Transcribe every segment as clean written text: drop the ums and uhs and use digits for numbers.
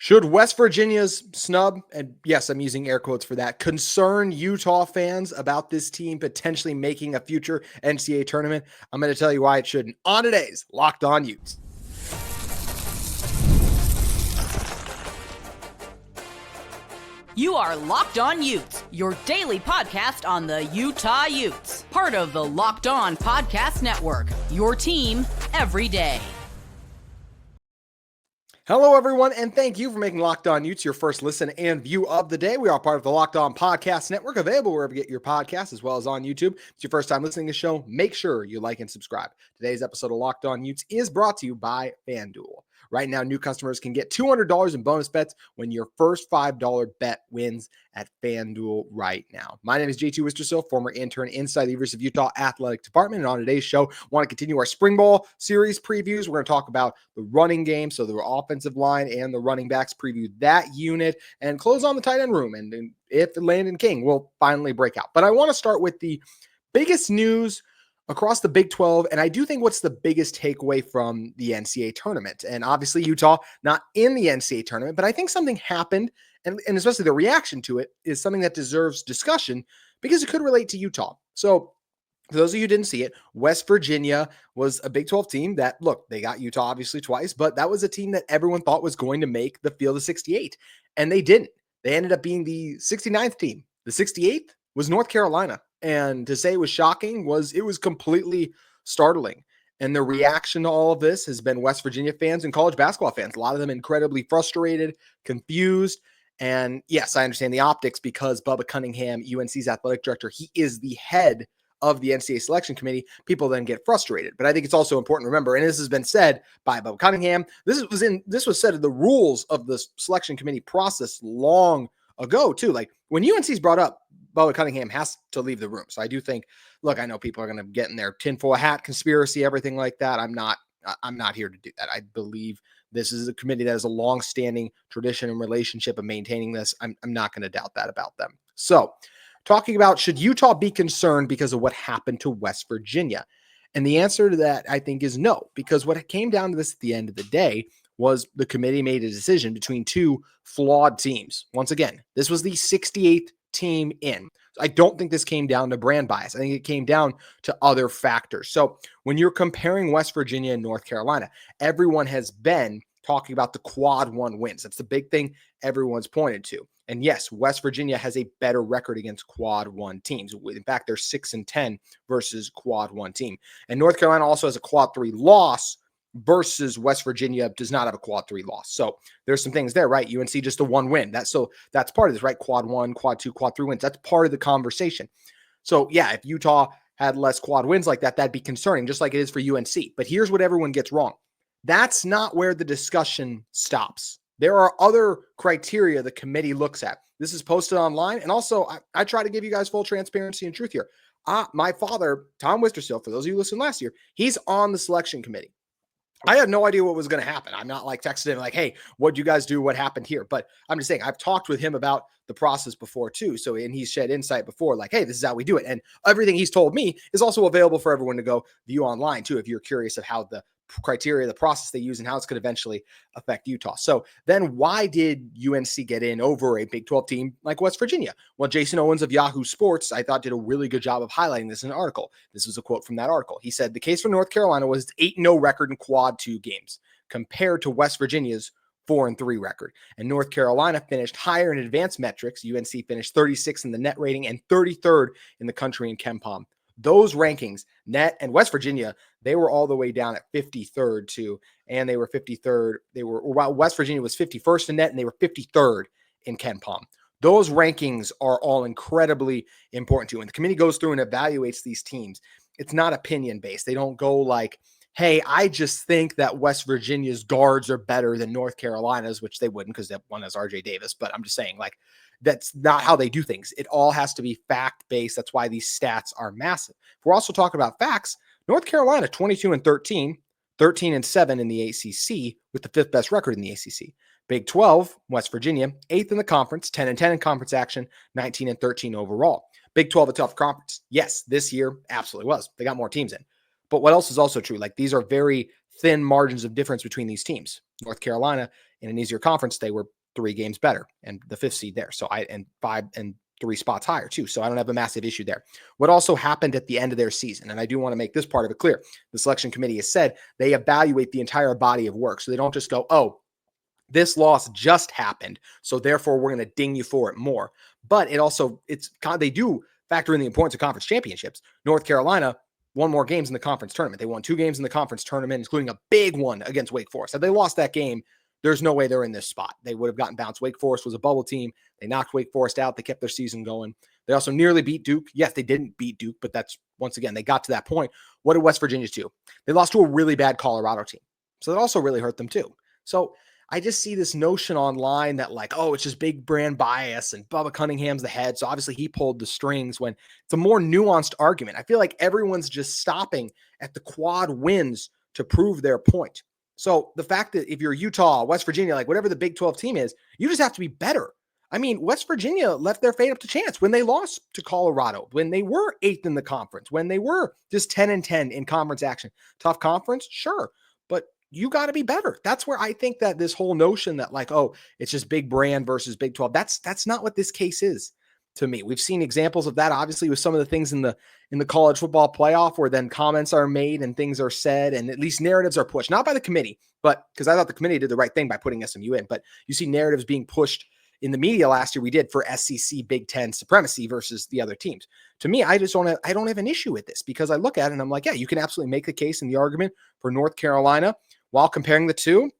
Should West Virginia's snub, and yes, I'm using air quotes for that, concern Utah fans about this team potentially making a future NCAA tournament? I'm going to tell you why it shouldn't on today's Locked On Utes. You are Locked On Utes, your daily podcast on the Utah Utes. Part of the Locked On Podcast Network, your team every day. Hello, everyone, and thank you for making Locked On Utes your first listen and view of the day. We are part of the Locked On Podcast Network, available wherever you get your podcasts, as well as on YouTube. If it's your first time listening to the show, make sure you like and subscribe. Today's episode of Locked On Utes is brought to you by FanDuel. Right now, new customers can get $200 in bonus bets when your first $5 bet wins at FanDuel right now. My name is JT Wistersill, former intern inside the University of Utah Athletic Department. And on today's show, I want to continue our spring ball series previews. We're going to talk about the running game, so the offensive line and the running backs, preview that unit, and close on the tight end room. And if Landen King will finally break out. But I want to start with the biggest news across the Big 12, and I do think what's the biggest takeaway from the NCAA tournament. And obviously Utah not in the NCAA tournament, but I think something happened, and especially the reaction to it is something that deserves discussion because it could relate to Utah. So for those of you who didn't see it, West Virginia was a Big 12 team that, look, they got Utah obviously twice, but that was a team that everyone thought was going to make the field of 68, and they didn't. They ended up being the 69th team. The 68th was North Carolina. And to say it was shocking it was completely startling. And the reaction to all of this has been West Virginia fans and college basketball fans. A lot of them incredibly frustrated, confused. And yes, I understand the optics because Bubba Cunningham, UNC's athletic director, he is the head of the NCAA selection committee. People then get frustrated. But I think it's also important to remember, and this has been said by Bubba Cunningham, this was said in the rules of the selection committee process long ago too. Like when UNC's brought up, Bubba Cunningham has to leave the room. So I do think, look, I know people are going to get in their tinfoil hat conspiracy, everything like that. I'm not here to do that. I believe this is a committee that has a long-standing tradition and relationship of maintaining this. I'm not going to doubt that about them. So talking about, should Utah be concerned because of what happened to West Virginia? And the answer to that, I think, is no, because what it came down to this at the end of the day was the committee made a decision between two flawed teams. Once again, this was the 68th team in. I don't think this came down to brand bias. I think it came down to other factors. So when you're comparing West Virginia and North Carolina, everyone has been talking about the quad one wins. That's the big thing everyone's pointed to. And yes, West Virginia has a better record against quad one teams. In fact, they're 6-10 versus quad one team. And North Carolina also has a quad three loss versus West Virginia does not have a quad three loss. So there's some things there, right? UNC just a one win. That's part of this, right? Quad one, quad two, quad three wins. That's part of the conversation. So yeah, if Utah had less quad wins like that, that'd be concerning, just like it is for UNC. But here's what everyone gets wrong. That's not where the discussion stops. There are other criteria the committee looks at. This is posted online. And also I try to give you guys full transparency and truth here. My father, Tom Wistersill, for those of you who listened last year, he's on the selection committee. I had no idea what was going to happen. I'm not like texting him like, hey, what'd you guys do? What happened here? But I'm just saying, I've talked with him about the process before too. So, and he's shed insight before like, hey, this is how we do it. And everything he's told me is also available for everyone to go view online too, if you're curious of how the criteria, the process they use, and how it's going to eventually affect Utah. So then why did UNC get in over a Big 12 team like West Virginia? Well, Jason Owens of Yahoo Sports, I thought, did a really good job of highlighting this in an article. This was a quote from that article. He said, the case for North Carolina was 8-0 record in quad two games compared to West Virginia's 4-3 record. And North Carolina finished higher in advanced metrics. UNC finished 36th in the net rating and 33rd in the country in KenPom. Those rankings, net and West Virginia, they were all the way down at 53rd too. And they were 53rd. While West Virginia was 51st in net and they were 53rd in KenPom. Those rankings are all incredibly important too. When the committee goes through and evaluates these teams, it's not opinion based. They don't go like, hey, I just think that West Virginia's guards are better than North Carolina's, which they wouldn't because that one has RJ Davis. But I'm just saying, like, that's not how they do things. It all has to be fact-based. That's why these stats are massive. If we're also talking about facts, North Carolina, 22-13, 13-7 in the ACC with the fifth best record in the ACC. Big 12, West Virginia, 8th in the conference, 10-10 in conference action, 19-13 overall. Big 12, a tough conference. Yes, this year absolutely was. They got more teams in. But what else is also true? Like, these are very thin margins of difference between these teams. North Carolina in an easier conference, they were 3 games better and the 5th seed there. So 5 and 3 spots higher too. So I don't have a massive issue there. What also happened at the end of their season, and I do want to make this part of it clear, the selection committee has said they evaluate the entire body of work. So they don't just go, oh, this loss just happened, so therefore we're going to ding you for it more. But they do factor in the importance of conference championships. North Carolina won more games in the conference tournament. They won 2 games in the conference tournament, including a big one against Wake Forest. Had they lost that game, there's no way they're in this spot. They would have gotten bounced. Wake Forest was a bubble team. They knocked Wake Forest out. They kept their season going. They also nearly beat Duke. Yes, they didn't beat Duke, but that's, once again, they got to that point. What did West Virginia do? They lost to a really bad Colorado team. So that also really hurt them too. So I just see this notion online that like, oh, it's just big brand bias and Bubba Cunningham's the head. So obviously he pulled the strings, when it's a more nuanced argument. I feel like everyone's just stopping at the quad wins to prove their point. So the fact that if you're Utah, West Virginia, like whatever the Big 12 team is, you just have to be better. I mean, West Virginia left their fate up to chance when they lost to Colorado, when they were 8th in the conference, when they were just 10-10 in conference action. Tough conference, sure, but you got to be better. That's where I think that this whole notion that like, oh, it's just big brand versus Big 12, that's not what this case is to me. We've seen examples of that, obviously, with some of the things in the college football playoff, where then comments are made and things are said, and at least narratives are pushed, not by the committee, but because I thought the committee did the right thing by putting SMU in, but you see narratives being pushed in the media last year. We did for SEC Big 10 supremacy versus the other teams. To me, I don't have an issue with this, because I look at it and I'm like, yeah, you can absolutely make the case in the argument for North Carolina while comparing the two.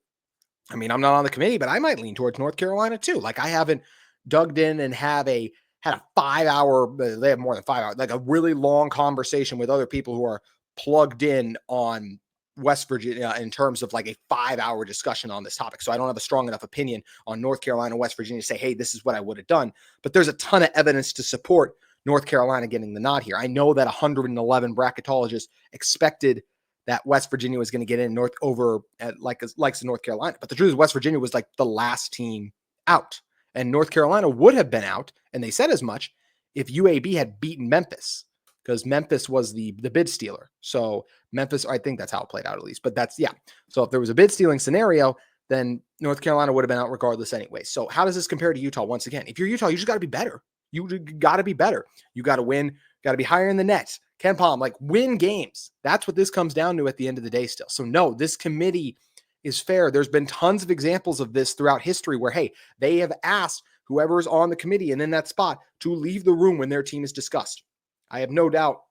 I mean, I'm not on the committee, but I might lean towards North Carolina too. Like, I haven't dug in and had a 5-hour, they have more than 5 hours, like a really long conversation with other people who are plugged in on West Virginia in terms of like a 5-hour discussion on this topic. So I don't have a strong enough opinion on North Carolina, West Virginia to say, hey, this is what I would have done. But there's a ton of evidence to support North Carolina getting the nod here. I know that 111 bracketologists expected that West Virginia was going to get in North North Carolina. But the truth is, West Virginia was like the last team out, and North Carolina would have been out, and they said as much, if UAB had beaten Memphis, because Memphis was the bid stealer. So Memphis, I think that's how it played out at least. But that's, yeah. So if there was a bid stealing scenario, then North Carolina would have been out regardless anyway. So how does this compare to Utah? Once again, if you're Utah, you just got to be better. You got to be better. You got to win. Got to be higher in the nets. Ken Palm, like, win games. That's what this comes down to at the end of the day still. So no, this committee is fair. There's been tons of examples of this throughout history where, hey, they have asked whoever's on the committee and in that spot to leave the room when their team is discussed. I have no doubt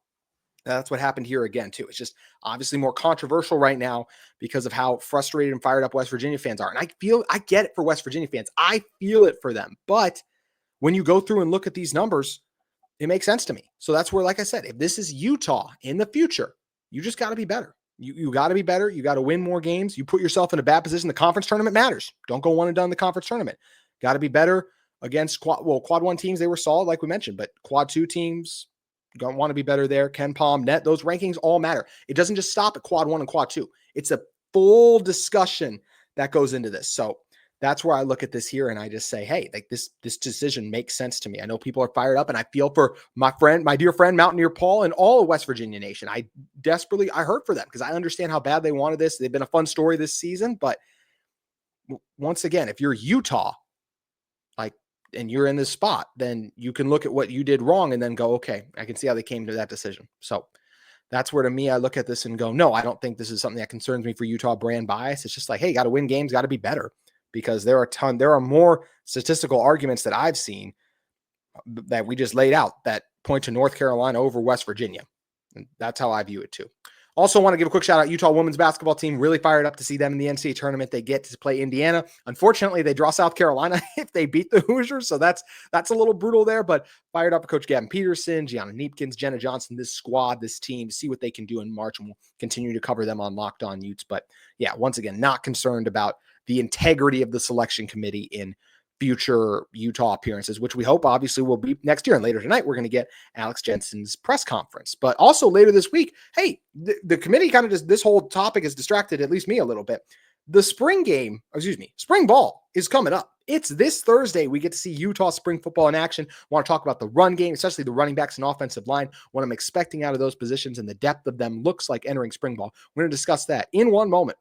that's what happened here again, too. It's just obviously more controversial right now because of how frustrated and fired up West Virginia fans are. And I get it for West Virginia fans. I feel it for them. But when you go through and look at these numbers, it makes sense to me. So that's where, like I said, if this is Utah in the future, you just got to be better. You got to be better. You got to win more games. You put yourself in a bad position. The conference tournament matters. Don't go one and done in the conference tournament. Got to be better against quad 1 teams. They were solid, like we mentioned, but quad 2 teams don't want to be better there. Ken Palm, net, those rankings all matter. It doesn't just stop at quad 1 and quad 2. It's a full discussion that goes into this. So that's where I look at this here and I just say, hey, like this decision makes sense to me. I know people are fired up, and I feel for my dear friend, Mountaineer Paul, and all of West Virginia Nation. I hurt for them because I understand how bad they wanted this. They've been a fun story this season, but once again, if you're Utah, and you're in this spot, then you can look at what you did wrong and then go, okay, I can see how they came to that decision. So that's where, to me, I look at this and go, no, I don't think this is something that concerns me for Utah brand bias. It's just like, hey, got to win games, got to be better, because there are more statistical arguments that I've seen that we just laid out that point to North Carolina over West Virginia. And that's how I view it too. Also want to give a quick shout out. Utah women's basketball team, really fired up to see them in the NCAA tournament. They get to play Indiana. Unfortunately, they draw South Carolina if they beat the Hoosiers. So that's a little brutal there, but fired up for Coach Gavin Peterson, Gianna Neepkins, Jenna Johnson, this squad, this team, see what they can do in March. And we'll continue to cover them on Locked On Utes. But yeah, once again, not concerned about the integrity of the selection committee in future Utah appearances, which we hope obviously will be next year. And later tonight, we're going to get Alex Jensen's press conference. But also later this week, hey, the committee kind of just, this whole topic has distracted at least me a little bit. The spring ball is coming up. It's this Thursday. We get to see Utah spring football in action. Want to talk about the run game, especially the running backs and offensive line, what I'm expecting out of those positions and the depth of them looks like entering spring ball. We're going to discuss that in one moment.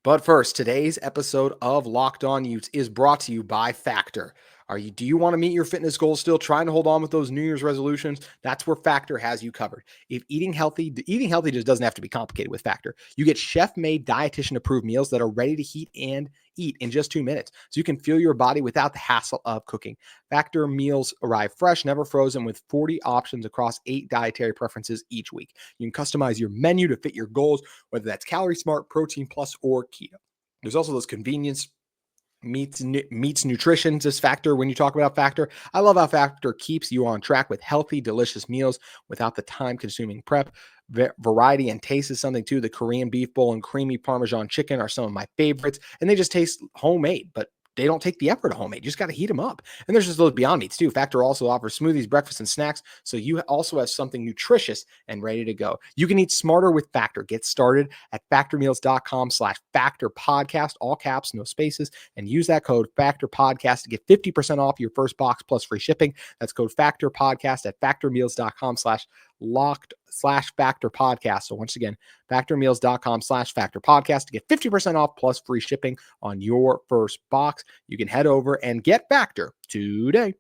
But first, today's episode of Locked On Utes is brought to you by Factor. Do you want to meet your fitness goals still, trying to hold on with those New Year's resolutions? That's where Factor has you covered. If eating healthy just doesn't have to be complicated with Factor. You get chef-made, dietitian-approved meals that are ready to heat and eat in just 2 minutes, so you can fuel your body without the hassle of cooking. Factor meals arrive fresh, never frozen, with 40 options across 8 dietary preferences each week. You can customize your menu to fit your goals, whether that's calorie smart, protein plus, or keto. There's also those convenience meets nutrition just Factor. When you talk about Factor, I love how Factor keeps you on track with healthy, delicious meals without the time-consuming prep. Variety and taste is something too. The Korean beef bowl and creamy Parmesan chicken are some of my favorites, and they just taste homemade, but they don't take the effort of homemade. You just got to heat them up. And there's just those Beyond Meats too. Factor also offers smoothies, breakfast, and snacks, so you also have something nutritious and ready to go. You can eat smarter with Factor. Get started at factormeals.com/factorpodcast, all caps, no spaces, and use that code FACTORPODCAST to get 50% off your first box plus free shipping. That's code FACTORPODCAST at factormeals.com/Factor Podcast. So once again, factormeals.com/Factor Podcast to get 50% off plus free shipping on your first box. You can head over and get Factor today.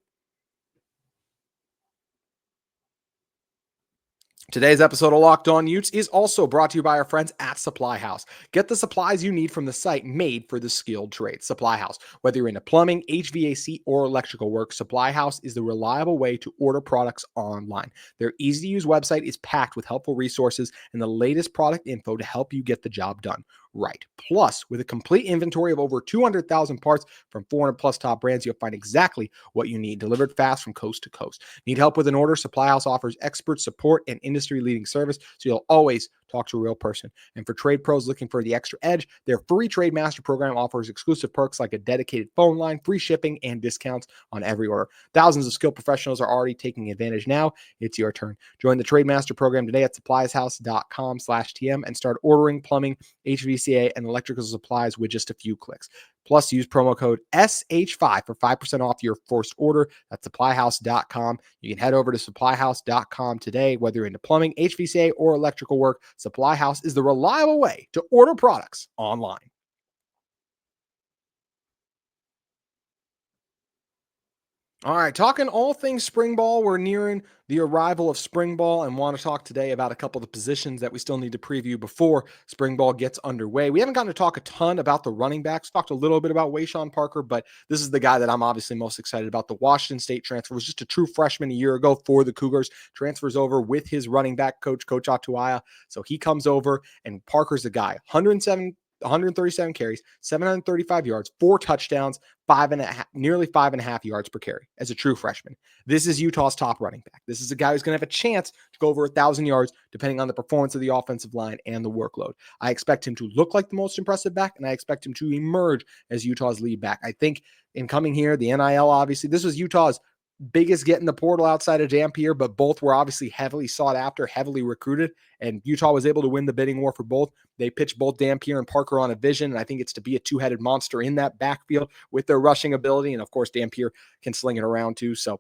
Today's episode of Locked On Utes is also brought to you by our friends at Supply House. Get the supplies you need from the site made for the skilled trades. Supply House. Whether you're into plumbing, HVAC, or electrical work, Supply House is the reliable way to order products online. Their easy-to-use website is packed with helpful resources and the latest product info to help you get the job done right. Plus, with a complete inventory of over 200,000 parts from 400 plus top brands, you'll find exactly what you need, delivered fast from coast to coast. Need help with an order? Supply House offers expert support and industry-leading service, so you'll always talk to a real person. And for trade pros looking for the extra edge, their free Trade Master program offers exclusive perks like a dedicated phone line, free shipping, and discounts on every order. Thousands of skilled professionals are already taking advantage now. It's your turn. Join the Trade Master program today at supplieshouse.com/TM and start ordering plumbing, HVAC, and electrical supplies with just a few clicks. Plus, use promo code SH5 for 5% off your first order. That's supplyhouse.com. You can head over to supplyhouse.com today. Whether you're into plumbing, HVAC, or electrical work, Supply House is the reliable way to order products online. All right, talking all things spring ball. We're nearing the arrival of spring ball and want to talk today about a couple of the positions that we still need to preview before spring ball gets underway. We haven't gotten to talk a ton about the running backs. Talked a little bit about Wayshawn Parker, but this is the guy that I'm obviously most excited about. The Washington State transfer was just a true freshman a year ago for the Cougars. Transfers over with his running back coach, Coach Atuaya. So he comes over, and Parker's the guy. 137 carries, 735 yards, 4 touchdowns, nearly 5.5 yards per carry as a true freshman. This is Utah's top running back. This is a guy who's going to have a chance to go over 1,000 yards, depending on the performance of the offensive line and the workload. I expect him to look like the most impressive back, and I expect him to emerge as Utah's lead back. I think in coming here, the NIL, obviously, this was Utah's biggest get in the portal outside of Dampier, but both were obviously heavily sought after, heavily recruited, and Utah was able to win the bidding war for both. They pitched both Dampier and Parker on a vision, and I think it's to be a two-headed monster in that backfield with their rushing ability, and of course, Dampier can sling it around too, so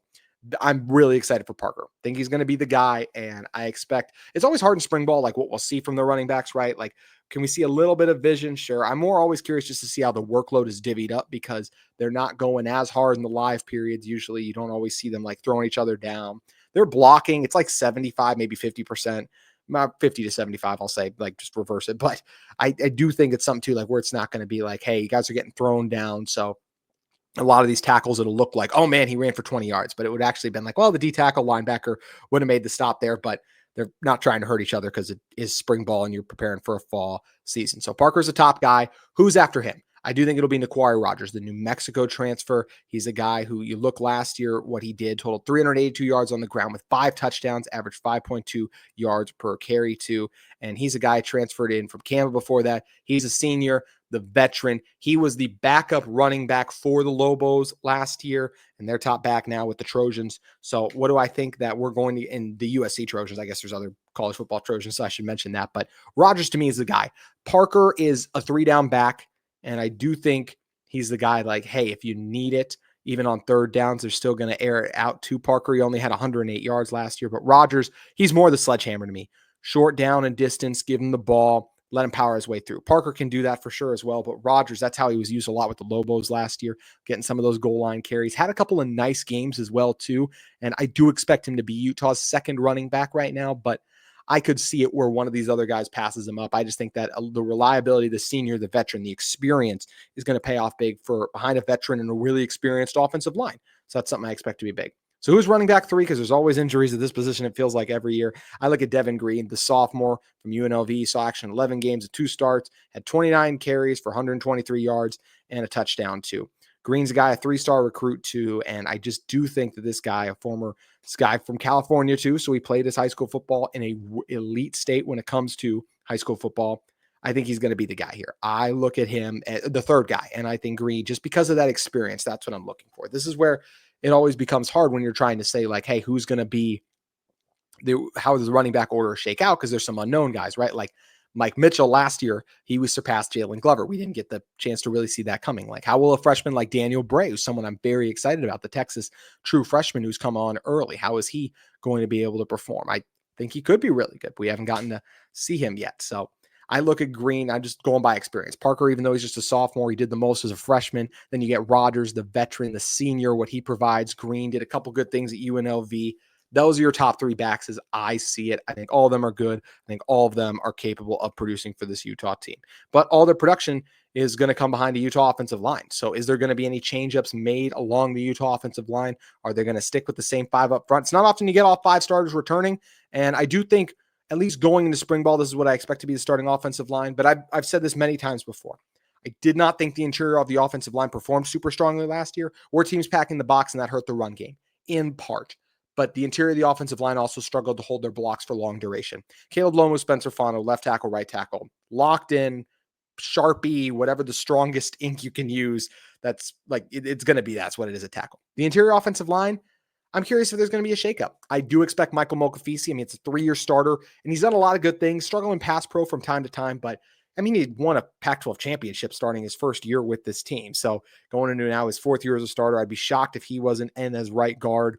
I'm really excited for Parker. I think he's going to be the guy, and I expect it's always hard in spring ball, like what we'll see from the running backs, right? Like, can we see a little bit of vision? Sure. I'm more always curious just to see how the workload is divvied up because they're not going as hard in the live periods. Usually you don't always see them like throwing each other down. They're blocking. It's like 75, maybe 50%, 50 to 75, I'll say, like just reverse it. But I do think it's something too, like where it's not going to be like, hey, you guys are getting thrown down. So a lot of these tackles, it'll look like, oh man, he ran for 20 yards, but it would actually been like, well, the D tackle linebacker would have made the stop there, but they're not trying to hurt each other because it is spring ball and you're preparing for a fall season. So Parker's a top guy. Who's after him? I do think it'll be Naquari Rogers, the New Mexico transfer. He's a guy who you look last year, what he did, totaled 382 yards on the ground with 5 touchdowns, averaged 5.2 yards per carry too. And he's a guy transferred in from Campbell before that. He's a senior, the veteran. He was the backup running back for the Lobos last year, and they're top back now with the Trojans. So what do I think that we're going to, in the USC Trojans, I guess there's other college football Trojans, so I should mention that. But Rogers to me is the guy. Parker is a 3-down back. And I do think he's the guy like, hey, if you need it, even on third downs, they're still going to air it out to Parker. He only had 108 yards last year. But Rogers, he's more the sledgehammer to me. Short down and distance, give him the ball, let him power his way through. Parker can do that for sure as well, but Rodgers, that's how he was used a lot with the Lobos last year, getting some of those goal line carries. Had a couple of nice games as well too, and I do expect him to be Utah's second running back right now, but I could see it where one of these other guys passes him up. I just think that the reliability, the senior, the veteran, the experience is going to pay off big for behind a veteran and a really experienced offensive line. So that's something I expect to be big. So who's running back 3? Because there's always injuries at this position, it feels like every year. I look at Devin Green, the sophomore from UNLV, saw action 11 games, 2 starts, had 29 carries for 123 yards and a touchdown too. Green's a guy, a 3-star recruit too, and I just do think that this guy, a former guy from California too, so he played his high school football in a elite state when it comes to high school football. I think he's going to be the guy here. I look at him as the third guy, and I think Green, just because of that experience, that's what I'm looking for. This is where it always becomes hard when you're trying to say like, hey, who's going to be how does the running back order shake out? Because there's some unknown guys, right? Like Mike Mitchell last year, he was surpassed Jalen Glover. We didn't get the chance to really see that coming. Like, how will a freshman like Daniel Bray, who's someone I'm very excited about, the Texas true freshman who's come on early, how is he going to be able to perform? I think he could be really good. We haven't gotten to see him yet. So I look at Green, I'm just going by experience. Parker, even though he's just a sophomore, he did the most as a freshman. Then you get Rodgers, the veteran, the senior, what he provides. Green did a couple good things at UNLV. Those are your top 3 backs as I see it. I think all of them are good. I think all of them are capable of producing for this Utah team. But all their production is going to come behind a Utah offensive line. So is there going to be any change-ups made along the Utah offensive line? Are they going to stick with the same 5 up front? It's not often you get all 5 starters returning. And I do think, at least going into spring ball, this is what I expect to be the starting offensive line. But I've said this many times before. I did not think the interior of the offensive line performed super strongly last year. Were teams packing the box, and that hurt the run game in part. But the interior of the offensive line also struggled to hold their blocks for long duration. Caleb Lomu, Spencer Fano, left tackle, right tackle, locked in, Sharpie, whatever the strongest ink you can use. That's like, it's going to be, that's what it is at tackle. The interior offensive line, I'm curious if there's going to be a shakeup. I do expect Michael Mokafisi. I mean, it's a 3-year starter, and he's done a lot of good things, struggling pass pro from time to time, but I mean, he won a Pac-12 championship starting his first year with this team. So going into now his 4th year as a starter, I'd be shocked if he wasn't in as right guard.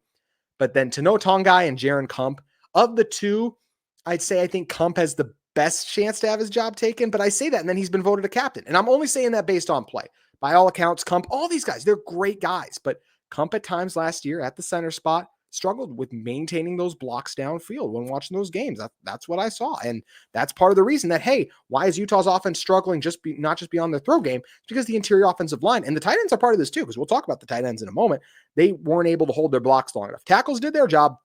But then Tano Tongai and Jaron Kump, of the two, I'd say I think Kump has the best chance to have his job taken, but I say that, and then he's been voted a captain. And I'm only saying that based on play. By all accounts, Kump, all these guys, they're great guys, but Kump at times last year at the center spot struggled with maintaining those blocks downfield when watching those games. That's what I saw. And that's part of the reason that, hey, why is Utah's offense struggling not just beyond their throw game? It's because the interior offensive line, and the tight ends are part of this too, because we'll talk about the tight ends in a moment. They weren't able to hold their blocks long enough. Tackles did their job.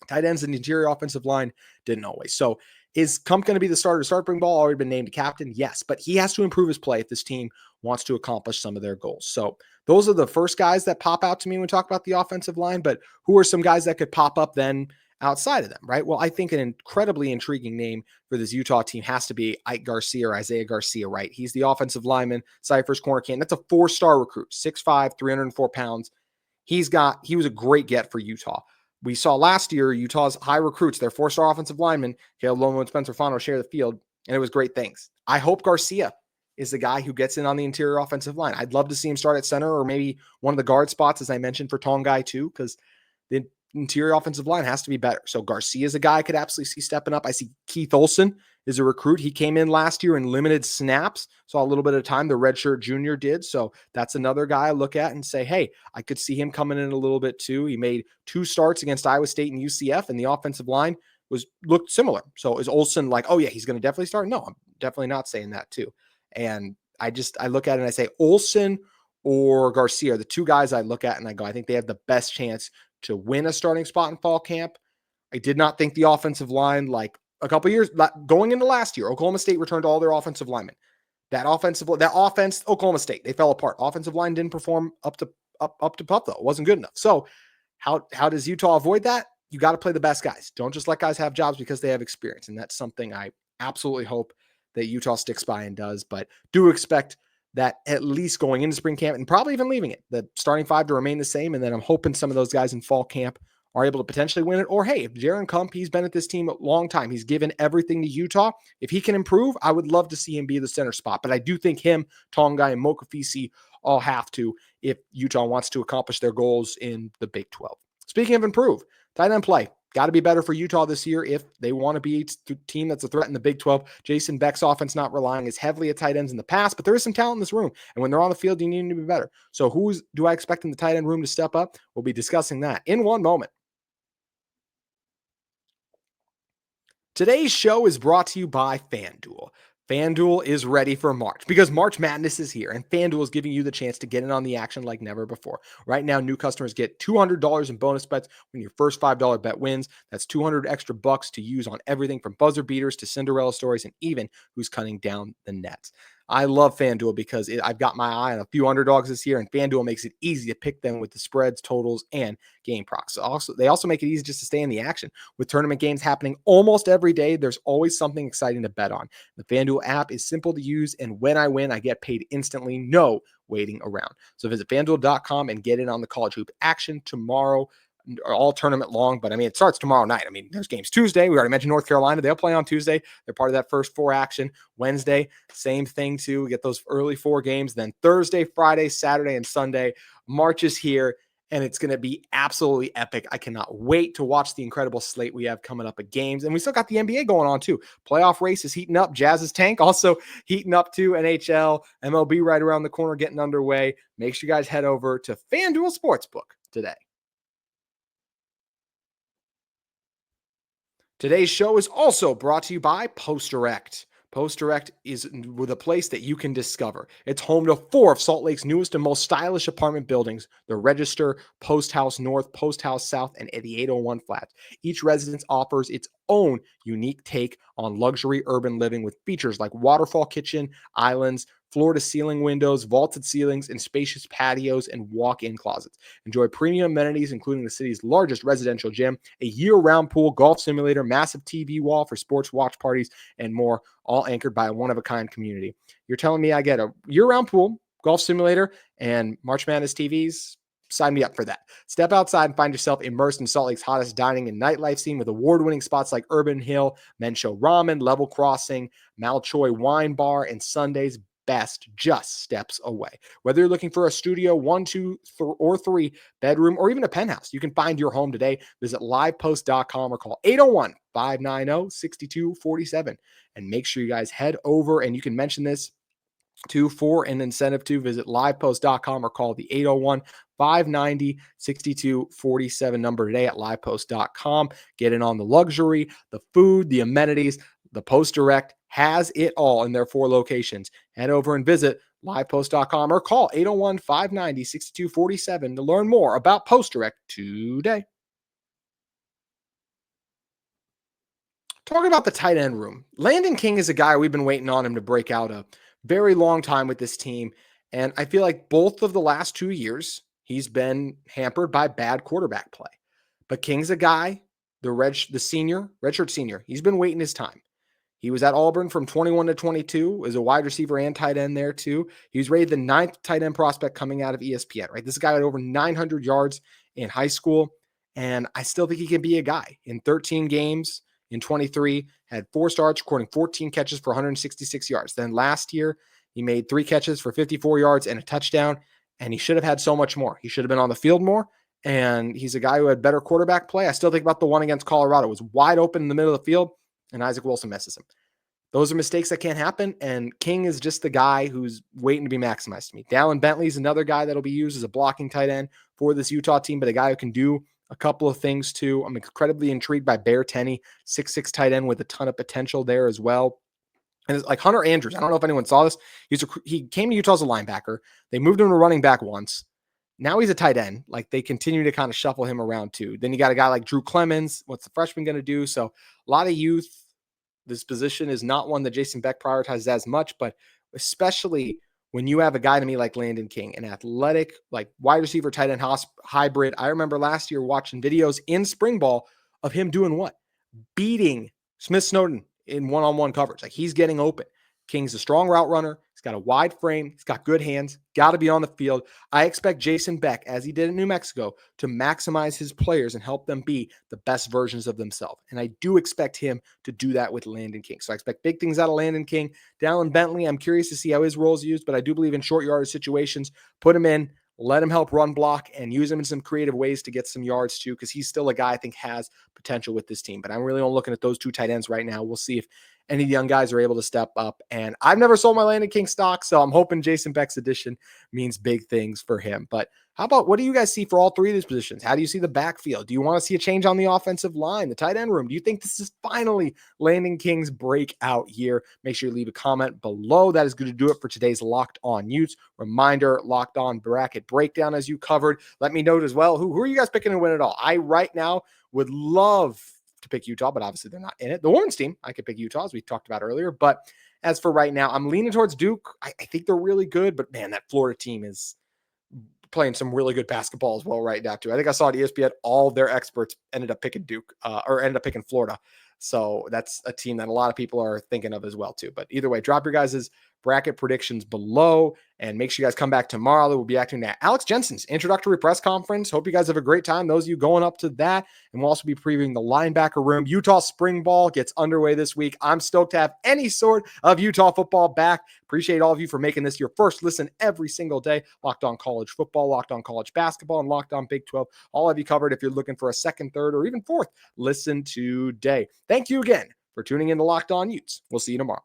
Tight ends and the interior offensive line didn't always. So is Kump going to be the starter to start spring ball? Already been named captain? Yes, but he has to improve his play if this team wants to accomplish some of their goals. So those are the first guys that pop out to me when we talk about the offensive line, but who are some guys that could pop up then outside of them, right? Well, I think an incredibly intriguing name for this Utah team has to be Ike Garcia or Isaiah Garcia, right? He's the offensive lineman, Cypher's corner can. That's a 4-star recruit, 6'5", 304 pounds. He was a great get for Utah. We saw last year Utah's high recruits, their 4-star offensive linemen, Caleb Lomu and Spencer Fano, share the field, and it was great things. I hope Garcia is the guy who gets in on the interior offensive line. I'd love to see him start at center or maybe one of the guard spots, as I mentioned, for Tongai too, because the interior offensive line has to be better. So Garcia is a guy I could absolutely see stepping up. I see Keith Olson is a recruit. He came in last year in limited snaps, saw a little bit of time. The redshirt junior did. So that's another guy I look at and say, hey, I could see him coming in a little bit too. He made 2 starts against Iowa State and UCF, and the offensive line looked similar. So is Olson like, oh yeah, he's going to definitely start? No, I'm definitely not saying that too. And I look at it and I say Olson or Garcia are the 2 guys I look at and I go, I think they have the best chance to win a starting spot in fall camp. I did not think the offensive line, like a couple years going into last year, Oklahoma State returned all their offensive linemen. That offense, Oklahoma State, they fell apart. Offensive line didn't perform up to pup though. It wasn't good enough. So how does Utah avoid that? You got to play the best guys. Don't just let guys have jobs because they have experience. And that's something I absolutely hope that Utah sticks by and does, but do expect that at least going into spring camp and probably even leaving it, the starting 5 to remain the same. And then I'm hoping some of those guys in fall camp are able to potentially win it. Or, hey, if Jaron Kump, he's been at this team a long time. He's given everything to Utah. If he can improve, I would love to see him be the center spot. But I do think him, Tongai, and Mokafisi all have to if Utah wants to accomplish their goals in the Big 12. Speaking of improve, tight end play. got to be better for Utah this year if they want to be a team that's a threat in the Big 12. Jason Beck's offense not relying as heavily at tight ends in the past, but there is some talent in this room. And when they're on the field, you need to be better. So do I expect in the tight end room to step up? We'll be discussing that in one moment. Today's show is brought to you by FanDuel. FanDuel is ready for March because March Madness is here, and FanDuel is giving you the chance to get in on the action like never before. Right now, new customers get $200 in bonus bets when your first $5 bet wins. That's $200 extra bucks to use on everything from buzzer beaters to Cinderella stories and even who's cutting down the nets. I love FanDuel because I've got my eye on a few underdogs this year, and FanDuel makes it easy to pick them with the spreads, totals, and game procs. They also make it easy just to stay in the action. With tournament games happening almost every day, there's always something exciting to bet on. The FanDuel app is simple to use, and when I win, I get paid instantly. No waiting around. So visit FanDuel.com and get in on the college hoop action tomorrow. All tournament long, but I mean, it starts tomorrow night. I mean, there's games Tuesday. We already mentioned North Carolina. They'll play on Tuesday. They're part of that first four action. Wednesday, same thing too. We get those early four games. Then Thursday, Friday, Saturday, and Sunday. March is here, and it's going to be absolutely epic. I cannot wait to watch the incredible slate we have coming up at games. And we still got the NBA going on too. Playoff race is heating up. Jazz's tank also heating up too. NHL, MLB right around the corner getting underway. Make sure you guys head over to FanDuel Sportsbook today. Today's show is also brought to you by Post Direct. Post Direct is the place that you can discover. It's home to 4 of Salt Lake's newest and most stylish apartment buildings, the Register, Post House North, Post House South, and the 801 Flats. Each residence offers its own unique take on luxury urban living with features like waterfall kitchen, islands, floor-to-ceiling windows, vaulted ceilings, and spacious patios and walk-in closets. Enjoy premium amenities, including the city's largest residential gym, a year-round pool, golf simulator, massive TV wall for sports watch parties, and more, all anchored by a one-of-a-kind community. You're telling me I get a year-round pool, golf simulator, and March Madness TVs? Sign me up for that. Step outside and find yourself immersed in Salt Lake's hottest dining and nightlife scene with award-winning spots like Urban Hill, Mensho Ramen, Level Crossing, Malchoy Wine Bar, and Sunday's Best just steps away. Whether you're looking for a studio, 1, 2, or 3 bedroom, or even a penthouse, you can find your home today. Visit livepost.com or call 801-590-6247. And make sure you guys head over and you can mention this for an incentive to visit livepost.com or call the 801-590-6247 number today at livepost.com. Get in on the luxury, the food, the amenities. The Post Direct has it all in their 4 locations. Head over and visit livepost.com or call 801-590-6247 to learn more about Post Direct today. Talking about the tight end room, Landen King is a guy we've been waiting on him to break out a very long time with this team. And I feel like both of the last 2 years, he's been hampered by bad quarterback play. But King's a guy, the redshirt senior, he's been waiting his time. He was at Auburn from 21 to 22 as a wide receiver and tight end there too. He was rated the 9th tight end prospect coming out of ESPN, right? This guy had over 900 yards in high school, and I still think he can be a guy. In 13 games, in 23, had 4 starts, recording 14 catches for 166 yards. Then last year, he made 3 catches for 54 yards and a touchdown, and he should have had so much more. He should have been on the field more, and he's a guy who had better quarterback play. I still think about the one against Colorado. It was wide open in the middle of the field, and Isaac Wilson messes him. Those are mistakes that can't happen, and King is just the guy who's waiting to be maximized to me. Dallin Bentley is another guy that'll be used as a blocking tight end for this Utah team, but a guy who can do a couple of things too. I'm incredibly intrigued by Bear Tenney, 6'6" tight end with a ton of potential there as well. And it's like Hunter Andrews. I don't know if anyone saw this. He came to Utah as a linebacker. They moved him to running back once. Now he's a tight end. Like they continue to kind of shuffle him around too. Then you got a guy like Drew Clemens. What's the freshman going to do? So a lot of youth. This position is not one that Jason Beck prioritizes as much, but especially when you have a guy to me like Landen King, an athletic, like wide receiver, tight end hybrid. I remember last year watching videos in spring ball of him doing what? Beating Smith Snowden in one-on-one coverage. Like he's getting open. King's a strong route runner. He's got a wide frame. He's got good hands. Got to be on the field. I expect Jason Beck, as he did in New Mexico, to maximize his players and help them be the best versions of themselves. And I do expect him to do that with Landen King. So I expect big things out of Landen King. Dallin Bentley, I'm curious to see how his role is used, but I do believe in short yardage situations, put him in, let him help run block and use him in some creative ways to get some yards too, because he's still a guy I think has potential with this team. But I'm really only looking at those two tight ends right now. We'll see if any of the young guys are able to step up. And I've never sold my Landen King stock, so I'm hoping Jason Beck's addition means big things for him. But how about, what do you guys see for all three of these positions? How do you see the backfield? Do you want to see a change on the offensive line, the tight end room? Do you think this is finally Landen King's breakout year? Make sure you leave a comment below. That is going to do it for today's Locked On Utes. Reminder, Locked On bracket breakdown as you covered. Let me know as well, who are you guys picking to win it all? I right now would love to pick Utah, but obviously they're not in it. The women's team, I could pick Utah, as we talked about earlier. But as for right now, I'm leaning towards Duke. I think they're really good, but man, that Florida team is playing some really good basketball as well right now too. I think I saw at ESPN, all their experts ended up picking Duke or ended up picking Florida. So that's a team that a lot of people are thinking of as well too. But either way, drop your guys' bracket predictions below and make sure you guys come back tomorrow. We'll be acting at Alex Jensen's introductory press conference. Hope you guys have a great time. Those of you going up to that. And we'll also be previewing the linebacker room. Utah spring ball gets underway this week. I'm stoked to have any sort of Utah football back. Appreciate all of you for making this your first listen every single day. Locked On College Football, Locked On College Basketball, and Locked On Big 12. All of you covered. If you're looking for a second, third, or even fourth listen today. Thank you again for tuning in to Locked On Utes. We'll see you tomorrow.